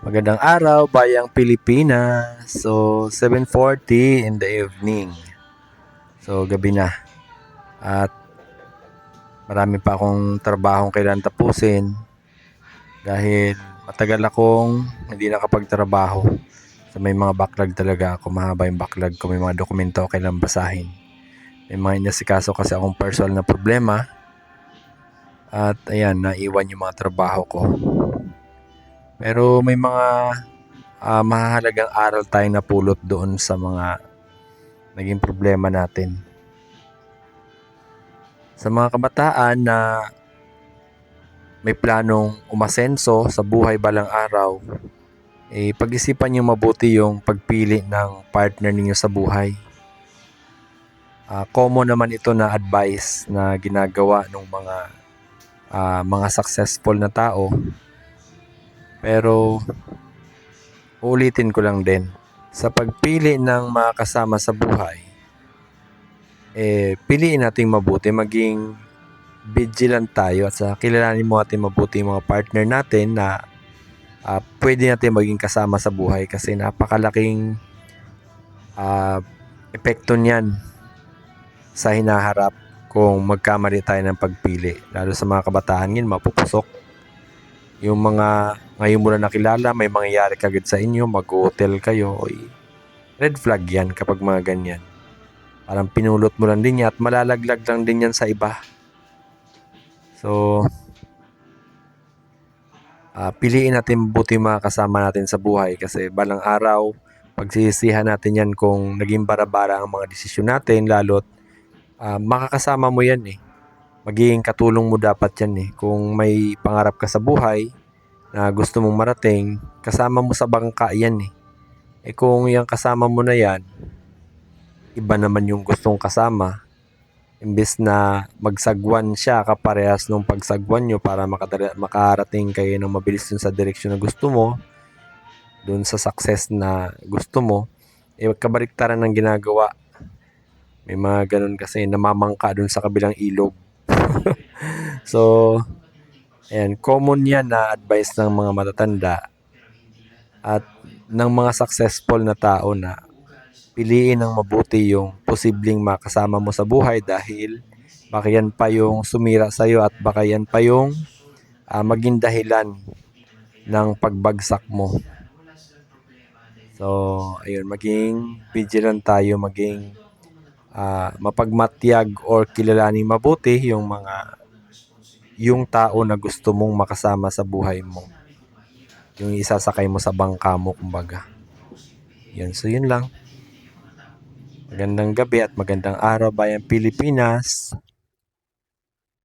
Magandang araw, bayang Pilipinas. So, 7:40 in the evening. So, gabi na. At marami pa akong trabahong kailangan tapusin dahil matagal akong hindi nakapagtrabaho. So, may mga backlog talaga ako. Mahaba yung backlog ko. May mga dokumento ako kailangan basahin. May mga inasikaso kasi akong personal na problema. At ayan, naiwan yung mga trabaho ko. Pero may mga mahahalagang aral tayong napulot doon sa mga naging problema natin. Sa mga kabataan na may planong umasenso sa buhay balang araw, pag-isipan niyo mabuti yung pagpili ng partner ninyo sa buhay. Common naman ito na advice na ginagawa ng mga successful na tao. Pero ulitin ko lang din, sa pagpili ng mga kasama sa buhay, piliin natin mabuti, maging vigilant tayo at kilalanin mo natin mabuti yung mga partner natin na pwede natin maging kasama sa buhay kasi napakalaking epekto niyan sa hinaharap kung magkamali tayo ng pagpili. Lalo sa mga kabataan yun, mapupusok. Yung mga ngayon mo na nakilala, may mangyayari kagad sa inyo, mag-hotel kayo, red flag yan kapag mga ganyan. Parang pinulot mo lang din yan at malalaglag lang din yan sa iba. So, piliin natin mabuti mga kasama natin sa buhay kasi balang araw, pagsisisihan natin yan kung naging bara-bara ang mga desisyon natin, lalo't makakasama mo yan Magiging katulong mo dapat yan Kung may pangarap ka sa buhay na gusto mong marating, kasama mo sa bangka yan kung yung kasama mo na yan, iba naman yung gustong kasama, imbes na magsagwan siya kaparehas nung pagsagwan nyo para makarating kayo ng mabilis dun sa direksyon na gusto mo, dun sa success na gusto mo, kabaliktaran ng ginagawa. May mga ganun kasi namamangka dun sa kabilang ilog. So, ayan, common yan na advice ng mga matatanda at ng mga successful na tao na piliin ng mabuti yung posibleng makasama mo sa buhay dahil baka yan pa yung sumira sa'yo at baka yan pa yung maging dahilan ng pagbagsak mo. So, ayun, maging vigilant tayo, maging mapagmatyag or kilalaning mabuti yung tao na gusto mong makasama sa buhay mo. Yung isasakay mo sa bangka mo, kumbaga. Yun, so yun lang. Magandang gabi at magandang araw, bayang Pilipinas.